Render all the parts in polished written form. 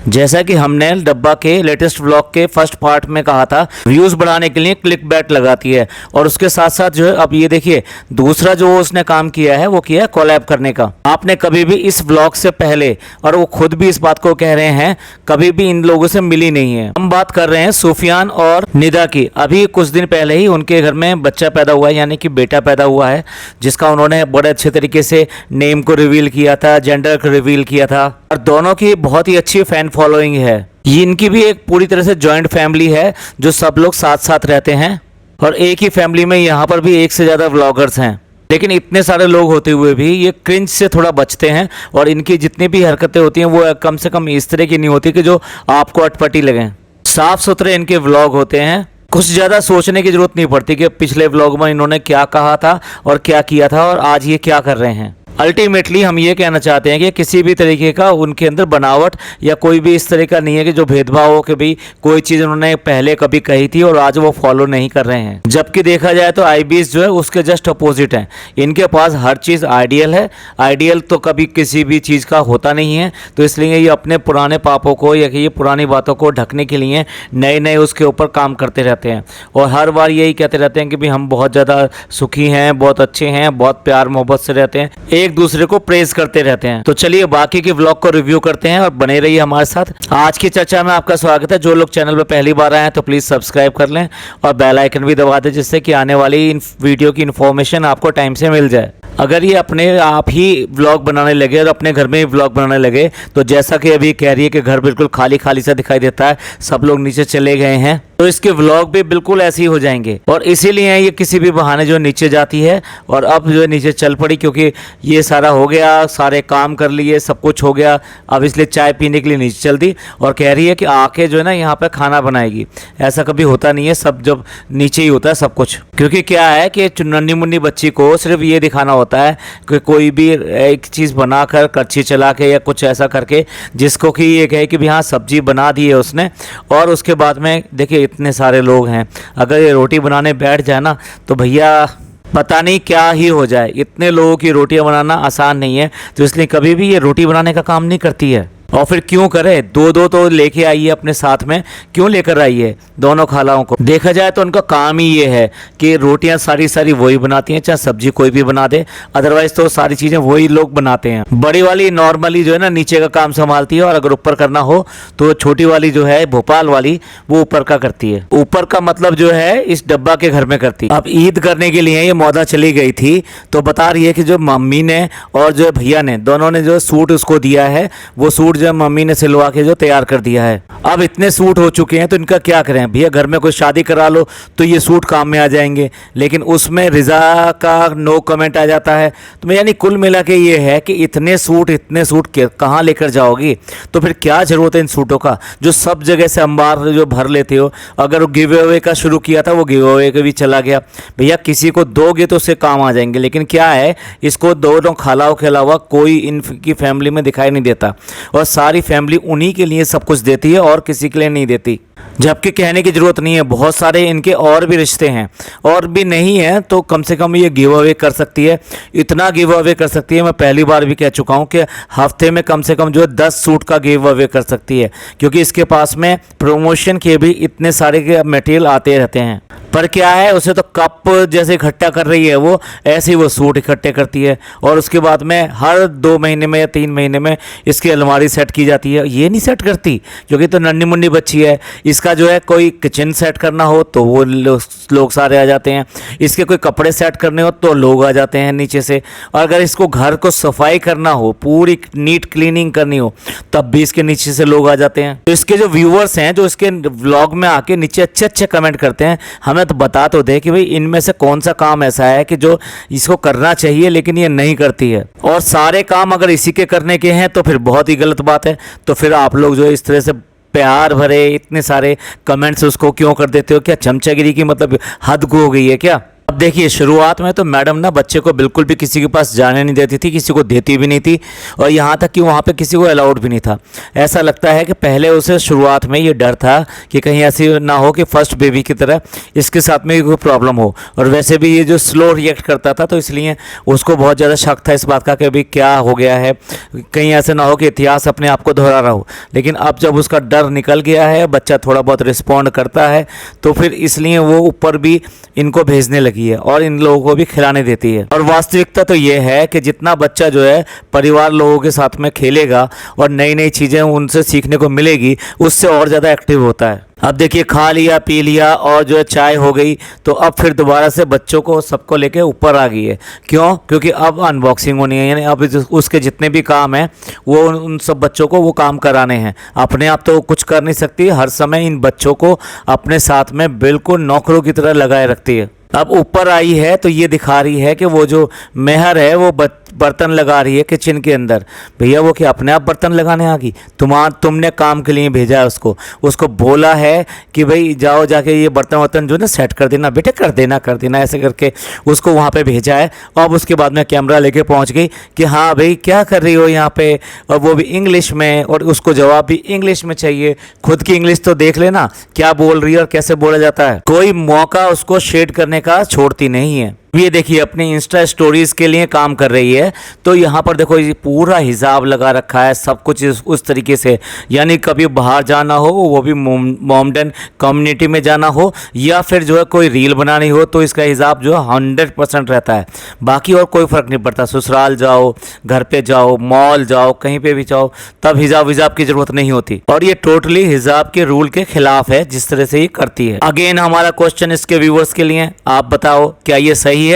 जैसा कि हमने डब्बा के लेटेस्ट व्लॉग के फर्स्ट पार्ट में कहा था, व्यूज बढ़ाने के लिए क्लिक बैट लगाती है। और उसके साथ साथ जो है, अब ये देखिए दूसरा जो उसने काम किया है वो किया है कोलैब करने का। आपने कभी भी इस व्लॉग से पहले, और वो खुद भी इस बात को कह रहे हैं, कभी भी इन लोगों से मिली नहीं है। हम बात कर रहे हैं सुफियान और निदा की। अभी कुछ दिन पहले ही उनके घर में बच्चा पैदा हुआ है, यानी कि बेटा पैदा हुआ है, जिसका उन्होंने बड़े अच्छे तरीके से नेम को रिवील किया था, जेंडर को रिवील किया था। और दोनों की बहुत ही अच्छी फैन फॉलोइंग है। ये इनकी भी एक पूरी तरह से जॉइंट फैमिली है, जो सब लोग साथ साथ रहते हैं। और एक ही फैमिली में यहाँ पर भी एक से ज़्यादा व्लॉगर्स हैं। लेकिन इतने सारे लोग होते हुए भी ये क्रिंज से थोड़ा बचते हैं, और इनकी जितनी भी हरकतें होती हैं वो कम से कम इस तरह की नहीं होती कि जो आपको अटपटी लगें। साफ सुथरे इनके व्लॉग होते हैं। कुछ ज़्यादा सोचने की जरूरत नहीं पड़ती कि पिछले व्लॉग में इन्होंने क्या कहा था और क्या किया था और आज ये क्या कर रहे हैं। अल्टीमेटली हम ये कहना चाहते हैं कि किसी भी तरीके का उनके अंदर बनावट या कोई भी इस तरह का नहीं है कि जो भेदभाव हो कि भाई कोई चीज़ उन्होंने पहले कभी कही थी और आज वो फॉलो नहीं कर रहे हैं। जबकि देखा जाए तो आईबीएस जो है उसके जस्ट अपोजिट है। इनके पास हर चीज़ आइडियल है। आइडियल तो कभी किसी भी चीज़ का होता नहीं है, तो इसलिए ये अपने पुराने पापों को या कि ये पुरानी बातों को ढकने के लिए नए नए उसके ऊपर काम करते रहते हैं। और हर बार यही कहते रहते हैं कि भाई हम बहुत ज़्यादा सुखी हैं, बहुत अच्छे हैं, बहुत प्यार मोहब्बत से रहते हैं, एक दूसरे को प्रेज करते रहते हैं। तो चलिए बाकी के व्लॉग को रिव्यू करते हैं और बने रहिए हमारे साथ। आज की चर्चा में आपका स्वागत है। जो लोग चैनल पर पहली बार आए हैं तो प्लीज़ सब्सक्राइब कर लें और बेल आइकन भी दबा दें, जिससे कि आने वाली इन वीडियो की इन्फॉर्मेशन आपको टाइम से मिल जाए। अगर ये अपने आप ही व्लॉग बनाने लगे और अपने घर में ही व्लॉग बनाने लगे तो जैसा कि अभी कह रही है कि घर बिल्कुल खाली खाली सा दिखाई देता है, सब लोग नीचे चले गए हैं, तो इसके व्लॉग भी बिल्कुल ऐसे ही हो जाएंगे। और इसीलिए ये किसी भी बहाने जो नीचे जाती है और अब जो नीचे चल पड़ी, क्योंकि ये सारा हो गया, सारे काम कर लिए, सब कुछ हो गया, अब इसलिए चाय पीने के लिए नीचे चल दी और कह रही है कि आके जो है ना यहाँ पे खाना बनाएगी। ऐसा कभी होता नहीं है, सब जब नीचे ही होता है सब कुछ। क्योंकि क्या है कि नन्ही मुन्नी बच्ची को सिर्फ ये दिखाना होता है कि कोई भी एक चीज़ बनाकर कच्ची चला के या कुछ ऐसा करके जिसको कि ये कहे कि भी हाँ सब्जी बना दी है उसने, और उसके बाद में देखिए इतने सारे लोग हैं, अगर ये रोटी बनाने बैठ जाए ना तो भैया पता नहीं क्या ही हो जाए। इतने लोगों की रोटियां बनाना आसान नहीं है, तो इसलिए कभी भी ये रोटी बनाने का काम नहीं करती है। और फिर क्यों करे, दो दो तो लेके आई है अपने साथ में, क्यों लेकर आई है दोनों खालाओं को। देखा जाए तो उनका काम ही ये है कि रोटियां सारी वही बनाती हैं, चाहे सब्जी कोई भी बना दे, अदरवाइज तो सारी चीज़ें वही लोग बनाते हैं। बड़ी वाली नॉर्मली जो है ना नीचे का काम संभालती है, और अगर ऊपर करना हो तो छोटी वाली जो है भोपाल वाली वो ऊपर का करती है। ऊपर का मतलब जो है इस डब्बा के घर में करती है। अब ईद करने के लिए ये मौदा चली गई थी, तो बता रही है कि जो मम्मी ने और जो भैया ने दोनों ने जो सूट उसको दिया है, वो सूट जो मम्मी ने सिलवा के जो तैयार कर दिया है। अब इतने सूट हो चुके हैं तो इनका क्या करें भैया, घर में कोई शादी करा लो तो ये सूट काम में आ जाएंगे, लेकिन उसमें रिजा का नो कमेंट आ जाता है। तो यानी कुल मिला के ये है कि इतने सूट कहाँ लेकर जाओगी, तो फिर क्या जरूरत है इन सूटों का जो सब जगह से अंबार जो भर लेते हो। अगर गिव अवे का शुरू किया था वो गिव अवे का भी चला गया। भैया किसी को दोगे तो उससे काम आ जाएंगे, लेकिन क्या है इसको दोनों खालाओं के अलावा कोई इनकी फैमिली में दिखाई नहीं देता, और सारी फैमिली उन्हीं के लिए सब कुछ देती है और किसी के लिए नहीं देती। जबकि कहने की ज़रूरत नहीं है, बहुत सारे इनके और भी रिश्ते हैं, और भी नहीं है तो कम से कम ये गिव अवे कर सकती है। इतना गिव अवे कर सकती है, मैं पहली बार भी कह चुका हूँ कि हफ्ते में कम से कम जो है 10 सूट का गिव अवे कर सकती है, क्योंकि इसके पास में प्रमोशन के भी इतने सारे के मटेरियल आते रहते हैं। पर क्या है, उसे तो कप जैसे इकट्ठा कर रही है वो, ऐसे ही वो सूट इकट्ठे करती है, और उसके बाद में हर 2 महीने में या 3 महीने में इसकी अलमारी सेट की जाती है। ये नहीं सेट करती क्योंकि तो नन्ही मुन्नी बच्ची है। इसका जो है कोई किचन सेट करना हो तो वो लोग सारे आ जाते हैं, इसके कोई कपड़े सेट करने हो तो लोग आ जाते हैं नीचे से, और अगर इसको घर को सफाई करना हो, पूरी नीट क्लीनिंग करनी हो, तब भी इसके नीचे से लोग आ जाते हैं। तो इसके जो व्यूअर्स हैं जो इसके व्लॉग में आके नीचे अच्छे अच्छे कमेंट करते हैं, हमें तो बता तो दे कि भाई इनमें से कौन सा काम ऐसा है कि जो इसको करना चाहिए लेकिन ये नहीं करती है। और सारे काम अगर इसी के करने के हैं तो फिर बहुत ही गलत बात है। तो फिर आप लोग जो इस तरह से प्यार भरे इतने सारे कमेंट्स उसको क्यों कर देते हो? क्या चमचागिरी की मतलब हद हो गई है क्या? अब देखिए शुरुआत में तो मैडम ना बच्चे को बिल्कुल भी किसी के पास जाने नहीं देती थी, किसी को देती भी नहीं थी, और यहाँ तक कि वहाँ पे किसी को अलाउड भी नहीं था। ऐसा लगता है कि पहले उसे शुरुआत में ये डर था कि कहीं ऐसी ना हो कि फर्स्ट बेबी की तरह इसके साथ में कोई प्रॉब्लम हो। और वैसे भी ये जो स्लो रिएक्ट करता था, तो इसलिए उसको बहुत ज़्यादा शक था इस बात का कि अभी क्या हो गया है, कहीं ऐसे ना हो कि इतिहास अपने आप को दोहरा रहा हो। लेकिन अब जब उसका डर निकल गया है, बच्चा थोड़ा बहुत रिस्पॉन्ड करता है, तो फिर इसलिए वो ऊपर भी इनको भेजने लगी है और इन लोगों को भी खिलाने देती है। और वास्तविकता तो ये है कि जितना बच्चा जो है परिवार लोगों के साथ में खेलेगा और नई नई चीज़ें उनसे सीखने को मिलेगी, उससे और ज़्यादा एक्टिव होता है। अब देखिए खा लिया पी लिया और जो है चाय हो गई, तो अब फिर दोबारा से बच्चों को सबको लेके ऊपर आ गई है। क्यों? क्योंकि अब अनबॉक्सिंग होनी है, यानी अब उसके जितने भी काम हैं वो उन सब बच्चों को वो काम कराने हैं। अपने आप तो कुछ कर नहीं सकती, हर समय इन बच्चों को अपने साथ में बिल्कुल नौकरों की तरह लगाए रखती है। अब ऊपर आई है तो ये दिखा रही है कि वो जो मेहर है वो बर्तन लगा रही है किचन के अंदर। भैया वो क्या अपने आप बर्तन लगाने आ गई? तुमने काम के लिए भेजा है उसको बोला है कि भाई जाओ जाके ये बर्तन वर्तन जो है ना सेट कर देना बेटे, कर देना ऐसे करके उसको वहाँ पे भेजा है। अब उसके बाद में कैमरा लेके पहुँच गई कि हाँ भाई क्या कर रही हो यहाँ पे, और वो भी इंग्लिश में, और उसको जवाब भी इंग्लिश में चाहिए। खुद की इंग्लिश तो देख लेना क्या बोल रही है और कैसे बोला जाता है। कोई मौका उसको शेड करने का छोड़ती नहीं है। ये देखिए अपनी इंस्टा स्टोरीज के लिए काम कर रही है, तो यहाँ पर देखो ये पूरा हिजाब लगा रखा है, सब कुछ उस तरीके से, यानी कभी बाहर जाना हो, वो भी मोमडन कम्युनिटी में जाना हो, या फिर जो है कोई रील बनानी हो, तो इसका हिजाब जो है 100% रहता है। बाकी और कोई फ़र्क नहीं पड़ता, ससुराल जाओ, घर पे जाओ, मॉल जाओ, कहीं पे भी जाओ, तब हिजाब की ज़रूरत नहीं होती। और ये टोटली हिजाब के रूल के खिलाफ है जिस तरह से ये करती है। अगेन हमारा क्वेश्चन इसके व्यूवर्स के लिए, आप बताओ क्या ये सही है?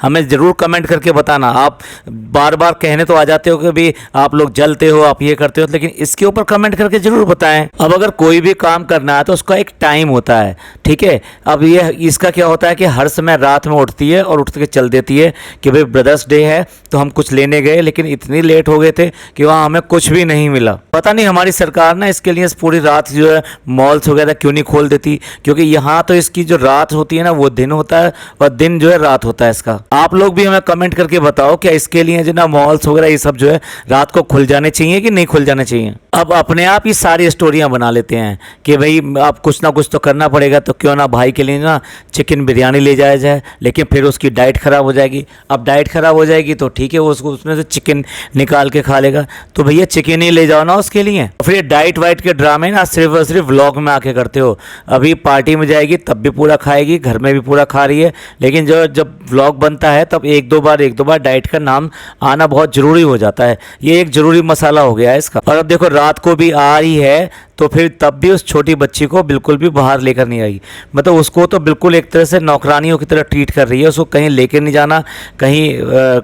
हमें जरूर कमेंट करके बताना। आप बार बार कहने तो आ जाते हो कि भी आप लोग जलते हो, आप ये करते हो, लेकिन इसके ऊपर कमेंट करके जरूर बताएं। अब अगर कोई भी काम करना है तो उसका एक टाइम होता है, ठीक है। अब ये इसका क्या होता है कि हर समय रात में उठती है और उठ के चल देती है कि भाई ब्रदर्स डे है तो हम कुछ लेने गए, लेकिन इतनी लेट हो गए थे कि वहाँ हमें कुछ भी नहीं मिला। पता नहीं हमारी सरकार ना इसके लिए पूरी रात जो है मॉल्स वगैरह क्यों नहीं खोल देती, क्योंकि यहाँ तो इसकी जो रात होती है ना वो दिन होता है और दिन जो है रात होता है इसका। आप लोग भी हमें कमेंट करके बताओ क्या इसके लिए जो ना मॉल्स वगैरह ये सब जो है रात को खुल जाने चाहिए कि नहीं खुल जाने चाहिए। अब अपने आप ही सारी स्टोरियां बना लेते हैं कि भाई आप कुछ ना कुछ तो करना पड़ेगा, तो क्यों ना भाई के लिए ना चिकन बिरयानी ले जाया जाए, लेकिन फिर उसकी डाइट ख़राब हो जाएगी। अब डाइट ख़राब हो जाएगी तो ठीक है, वो उसको उसमें से चिकन निकाल के खा लेगा, तो भैया चिकन ही ले जाओ ना उसके लिए। फिर डाइट वाइट के ड्रामे ना सिर्फ और सिर्फ व्लॉग में आके करते हो। अभी पार्टी में जाएगी तब भी पूरा खाएगी, घर में भी पूरा खा रही है, लेकिन जब व्लॉग बनता है तब एक दो बार डाइट का नाम आना बहुत ज़रूरी हो जाता है। ये एक ज़रूरी मसाला हो गया है इसका। और अब देखो रात को भी आ रही है तो फिर तब भी उस छोटी बच्ची को बिल्कुल भी बाहर लेकर नहीं आई, मतलब उसको तो बिल्कुल एक तरह से नौकरानियों की तरह ट्रीट कर रही है। उसको कहीं लेकर नहीं जाना, कहीं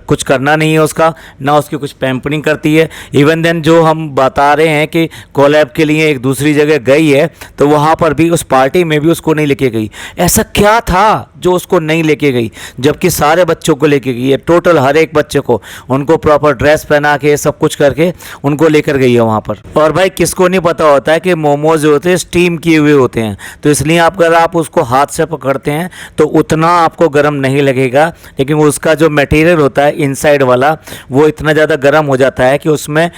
कुछ करना नहीं है उसका, ना उसकी कुछ पैम्परिंग करती है। इवन देन जो हम बता रहे हैं कि कोलैब के लिए एक दूसरी जगह गई है, तो वहाँ पर भी उस पार्टी में भी उसको नहीं लेके गई। ऐसा क्या था जो उसको नहीं लेके गई, जबकि सारे बच्चों को लेके गई है, टोटल हर एक बच्चे को, उनको प्रॉपर ड्रेस पहना के सब कुछ करके उनको लेकर गई है वहाँ पर। और भाई किसको नहीं पता होता है कि मोमोज जो होते हैं स्टीम किए हुए होते हैं, तो इसलिए अगर आप उसको हाथ से पकड़ते हैं तो उतना आपको गर्म नहीं लगेगा, लेकिन उसका जो मटेरियल होता है इनसाइड वाला वो इतना ज़्यादा गर्म हो जाता है कि उसमें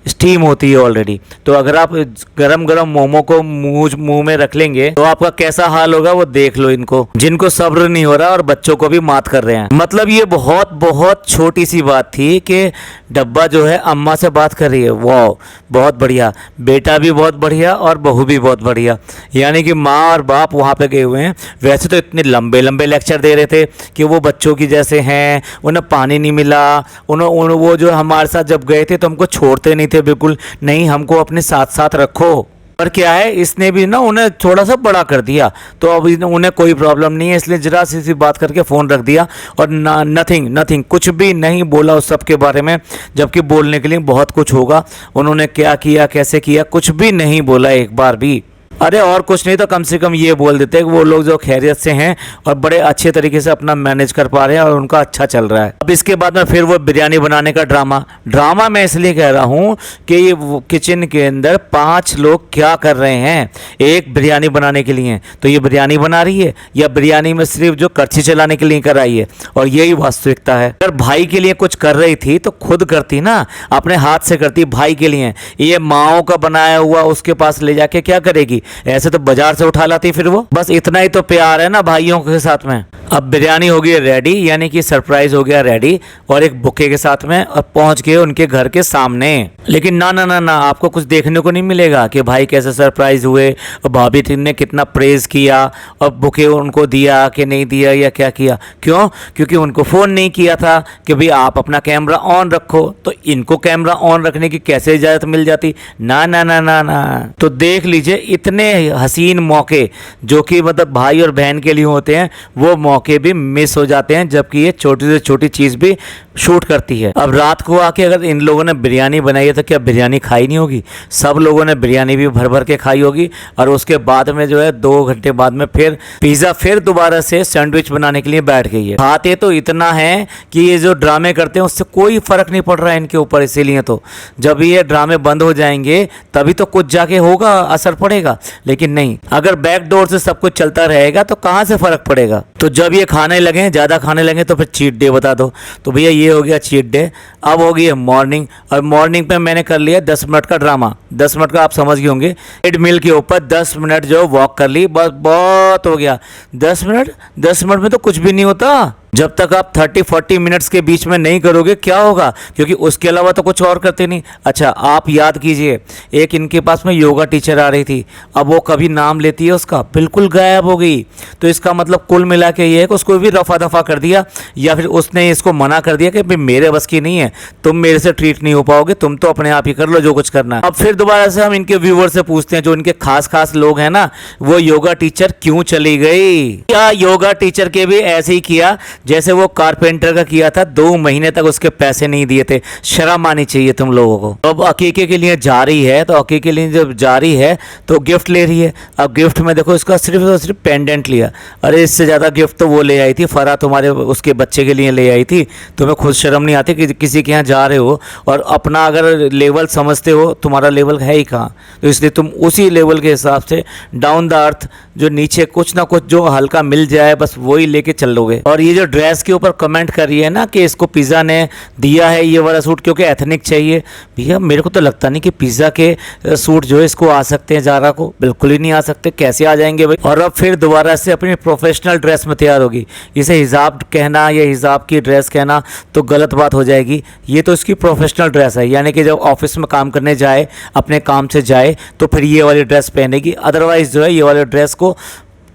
स्टीम होती है ऑलरेडी। तो अगर आप गरम गरम मोमो को मुंह में रख लेंगे तो आपका कैसा हाल होगा वो देख लो। इनको जिनको सब्र नहीं हो रहा और बच्चों को भी मात कर रहे हैं। मतलब ये बहुत बहुत छोटी सी बात थी कि डब्बा जो है अम्मा से बात कर रही है। वाह बहुत बढ़िया, बेटा भी बहुत बढ़िया और बहू भी बहुत बढ़िया, यानी कि माँ और बाप वहाँ पे गए हुए हैं। वैसे तो इतने लंबे लंबे लेक्चर दे रहे थे कि वो बच्चों की जैसे हैं, उन्हें पानी नहीं मिला, उन्होंने वो जो हमारे साथ जब गए थे तो हमको छोड़ते नहीं थे, बिल्कुल नहीं, हमको अपने साथ साथ रखो। पर क्या है इसने भी ना उन्हें थोड़ा सा बड़ा कर दिया, तो अब उन्हें कोई प्रॉब्लम नहीं है, इसलिए जरा सी बात करके फ़ोन रख दिया और नथिंग कुछ भी नहीं बोला उस सब के बारे में, जबकि बोलने के लिए बहुत कुछ होगा। उन्होंने क्या किया कैसे किया कुछ भी नहीं बोला एक बार भी। अरे और कुछ नहीं तो कम से कम ये बोल देते कि वो लोग जो खैरियत से हैं और बड़े अच्छे तरीके से अपना मैनेज कर पा रहे हैं और उनका अच्छा चल रहा है। अब इसके बाद में फिर वो बिरयानी बनाने का ड्रामा मैं इसलिए कह रहा हूँ कि ये किचन के अंदर 5 लोग क्या कर रहे हैं एक बिरयानी बनाने के लिए। तो ये बिरयानी बना रही है या बिरयानी में सिर्फ जो कड़छी चलाने के लिए कर रही है, और यही वास्तविकता है। अगर भाई के लिए कुछ कर रही थी तो खुद करती ना, अपने हाथ से करती भाई के लिए। ये माओ का बनाया हुआ उसके पास ले जाके क्या करेगी, ऐसे तो बाजार से उठा लाती फिर वो। बस इतना ही तो प्यार है ना भाइयों के साथ में। अब बिरयानी हो गई रेडी, यानी कि सरप्राइज हो गया रेडी, और एक बुके के साथ में और पहुंच गए उनके घर के सामने। लेकिन ना ना ना ना, आपको कुछ देखने को नहीं मिलेगा कि भाई कैसे सरप्राइज हुए और भाभी ने कितना प्रेज किया और बुके उनको दिया कि नहीं दिया या क्या किया। क्यों? क्योंकि उनको फ़ोन नहीं किया था कि भाई आप अपना कैमरा ऑन रखो, तो इनको कैमरा ऑन रखने की कैसे इजाज़त मिल जाती। ना ना ना ना ना। तो देख लीजिए इतने हसीन मौके जो कि मतलब भाई और बहन के लिए होते हैं, वो मौके भी मिस हो जाते हैं, जबकि ये छोटी से छोटी चीज़ भी शूट करती है। अब रात को आके अगर इन लोगों ने बिरयानी बनाई है तो क्या बिरयानी खाई नहीं होगी? सब लोगों ने बिरयानी भी भर भर के खाई होगी। और उसके बाद में जो है 2 घंटे बाद में फिर पिज़्ज़ा फिर दोबारा से सैंडविच बनाने के लिए बैठ गई है। खाते तो इतना है कि ये जो ड्रामे करते हैं उससे कोई फ़र्क नहीं पड़ रहा है इनके ऊपर। इसीलिए तो जब ये ड्रामे बंद हो जाएंगे तभी तो कुछ जाके होगा, असर पड़ेगा। लेकिन नहीं, अगर बैक डोर से सब कुछ चलता रहेगा तो कहाँ से फ़र्क पड़ेगा। तो जब ये खाने लगे, ज़्यादा खाने लगे, तो फिर चीट डे बता दो। तो भैया ये हो गया चीट डे। अब हो गई है मॉर्निंग, और मॉर्निंग पे मैंने कर लिया 10 मिनट का ड्रामा। 10 मिनट का आप समझ गए होंगे, ट्रेडमिल के ऊपर 10 मिनट जो वॉक कर ली, बस बहुत हो गया। 10 मिनट में तो कुछ भी नहीं होता। जब तक आप 30-40 मिनट्स के बीच में नहीं करोगे क्या होगा, क्योंकि उसके अलावा तो कुछ और करते नहीं। अच्छा आप याद कीजिए, एक इनके पास में योगा टीचर आ रही थी, अब वो कभी नाम लेती है उसका बिल्कुल गायब हो गई। तो इसका मतलब कुल मिला के ये है कि उसको भी रफा दफा कर दिया, या फिर उसने इसको मना कर दिया कि भाई मेरे बस की नहीं है, तुम मेरे से ट्रीट नहीं हो पाओगे, तुम तो अपने आप ही कर लो जो कुछ करना है। अब फिर दोबारा से हम इनके व्यूअर से पूछते हैं, जो इनके खास लोग हैं ना, वो योगा टीचर क्यों चली गई? क्या योगा टीचर के भी ऐसे ही किया जैसे वो कारपेंटर का किया था? 2 महीने तक उसके पैसे नहीं दिए थे। शर्म आनी चाहिए तुम लोगों को। अब अकीके के लिए जा रही है, तो अकीके के लिए जब जा रही है तो गिफ्ट ले रही है। अब गिफ्ट में देखो इसका सिर्फ और सिर्फ पेंडेंट लिया। अरे इससे ज़्यादा गिफ्ट तो वो ले आई थी, फरा तुम्हारे उसके बच्चे के लिए ले आई थी। तुम्हें खुद शर्म नहीं आती कि किसी के यहाँ जा रहे हो और अपना अगर लेवल समझते हो, तुम्हारा लेवल है ही कहाँ, तो इसलिए तुम उसी लेवल के हिसाब से डाउन द अर्थ, जो नीचे कुछ ना कुछ जो हल्का मिल जाए बस वही लेके चल लोगे। और ये जो ड्रेस के ऊपर कमेंट कर रही है ना कि इसको पिज़्ज़ा ने दिया है ये वाला सूट क्योंकि एथनिक चाहिए, भैया मेरे को तो लगता नहीं कि पिज़्ज़ा के सूट जो है इसको आ सकते हैं, ज़ारा को बिल्कुल ही नहीं आ सकते। कैसे आ जाएंगे भाई? और अब फिर दोबारा से अपनी प्रोफेशनल ड्रेस में तैयार होगी। इसे हिजाब कहना या हिजाब की ड्रेस कहना तो गलत बात हो जाएगी। ये तो इसकी प्रोफेशनल ड्रेस है, यानी कि जब ऑफिस में काम करने जाए, अपने काम से जाए, तो फिर ये वाली ड्रेस पहनेगी। अदरवाइज जो है ये वाली ड्रेस को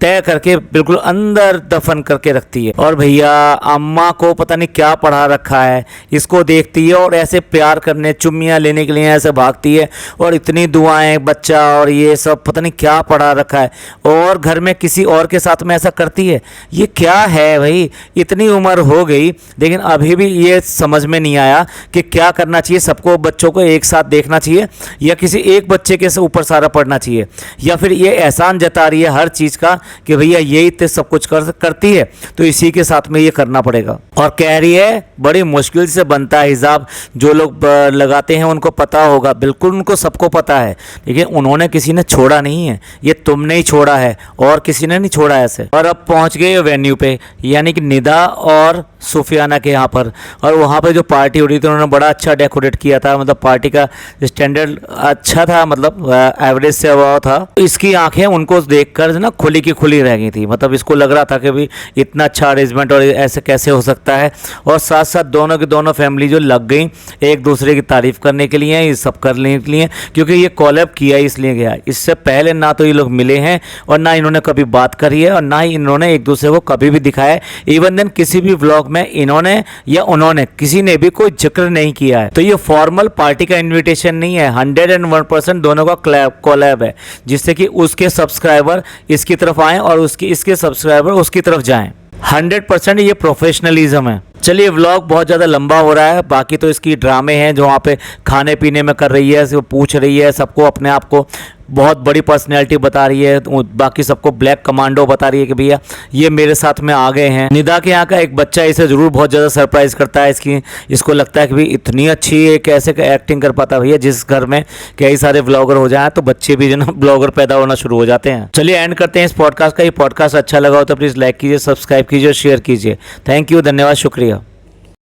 तय करके बिल्कुल अंदर दफन करके रखती है। और भैया अम्मा को पता नहीं क्या पढ़ा रखा है, इसको देखती है और ऐसे प्यार करने, चुम्मियाँ लेने के लिए ऐसे भागती है, और इतनी दुआएं बच्चा और ये सब पता नहीं क्या पढ़ा रखा है, और घर में किसी और के साथ में ऐसा करती है। ये क्या है भाई? इतनी उम्र हो गई लेकिन अभी भी ये समझ में नहीं आया कि क्या करना चाहिए। सबको बच्चों को एक साथ देखना चाहिए या किसी एक बच्चे के ऊपर सारा पढ़ना चाहिए, या फिर ये एहसान जता रही है हर चीज़ का कि भैया यही तो सब कुछ करती है तो इसी के साथ में ये करना पड़ेगा। और कह रही है बड़ी मुश्किल से बनता है हिजाब, जो लोग लगाते हैं उनको पता होगा, बिल्कुल उनको सबको पता है, लेकिन उन्होंने किसी ने छोड़ा नहीं है, ये तुमने ही छोड़ा है और किसी ने नहीं छोड़ा ऐसे। और अब पहुंच गए वेन्यू पे, यानी कि निदा और सुफियाना के यहाँ पर, और वहाँ पे जो पार्टी हो रही थी उन्होंने बड़ा अच्छा डेकोरेट किया था, मतलब पार्टी का स्टैंडर्ड अच्छा था, मतलब एवरेज से अभाव था। तो इसकी आंखें उनको देखकर ना खुली की खुली रह गई थी, मतलब इसको लग रहा था कि भाई इतना अच्छा अरेंजमेंट और ऐसे कैसे हो सकता है। और साथ साथ दोनों की दोनों फैमिली जो लग गई एक दूसरे की तारीफ करने के लिए, ये सब करने के लिए, क्योंकि ये कोलैब किया इसलिए गया। इससे पहले ना तो ये लोग मिले हैं और ना इन्होंने कभी बात करी है और ना ही इन्होंने एक दूसरे को कभी भी दिखाया है। इवन देन किसी भी व्लॉग में इन्होंने या उन्होंने किसी ने भी कोई जिक्र नहीं किया है। तो ये फॉर्मल पार्टी का इन्विटेशन नहीं है, 101% दोनों का कोलैब है, जिससे कि उसके सब्सक्राइबर इसकी तरफ आएँ और इसके सब्सक्राइबर उसकी तरफ जाएं। 100% ये प्रोफेशनलिज्म है। चलिए व्लॉग बहुत ज़्यादा लंबा हो रहा है, बाकी तो इसकी ड्रामे हैं जो वहाँ पे खाने पीने में कर रही है, वो पूछ रही है सबको, अपने आप को बहुत बड़ी पर्सनैलिटी बता रही है, बाकी सबको ब्लैक कमांडो बता रही है कि भैया ये मेरे साथ में आ गए हैं। निदा के यहाँ का एक बच्चा इसे ज़रूर बहुत ज़्यादा सरप्राइज करता है, इसको लगता है कि भाई इतनी अच्छी है, कैसे एक्टिंग कर पाता है भैया। जिस घर में कई सारे व्लॉगर हो जाए तो बच्चे भी जो ना ब्लॉगर पैदा होना शुरू हो जाते हैं। चलिए एंड करते हैं इस पॉडकास्ट का। ये पॉडकास्ट अच्छा लगा हो तो प्लीज़ लाइक कीजिए, सब्सक्राइब कीजिए और शेयर कीजिए। थैंक यू, धन्यवाद, शुक्रिया।